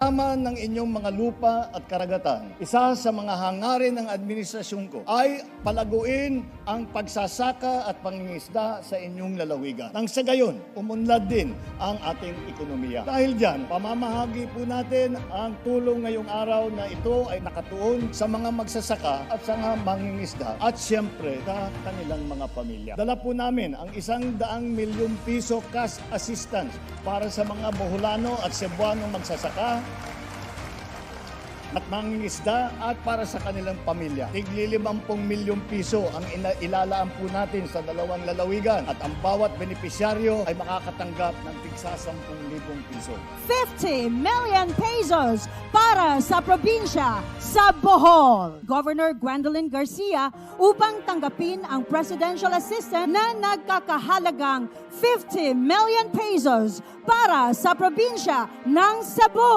Tama ng inyong mga lupa at karagatan, isa sa mga hangarin ng administrasyon ko ay palaguin ang pagsasaka at pangingisda sa inyong lalawigan. Nang sa gayon, umunlad din ang ating ekonomiya. Dahil dyan, pamamahagi po natin ang tulong ngayong araw na ito ay nakatuon sa mga magsasaka at sa mga mangingisda at siyempre sa kanilang mga pamilya. Dala po namin ang 100 milyong piso cash assistance para sa mga Boholano at Cebuano magsasaka at mangingisda at para sa kanilang pamilya. Tigli 50 milyong piso ang ilalaan po natin sa dalawang lalawigan at ang bawat benepisyaryo ay makakatanggap ng tigsa 10,000 piso. 50 million pesos para sa probinsya sa Bohol. Governor Gwendolyn Garcia upang tanggapin ang presidential assistant na nagkakahalagang 50 million pesos para sa probinsya ng Cebu.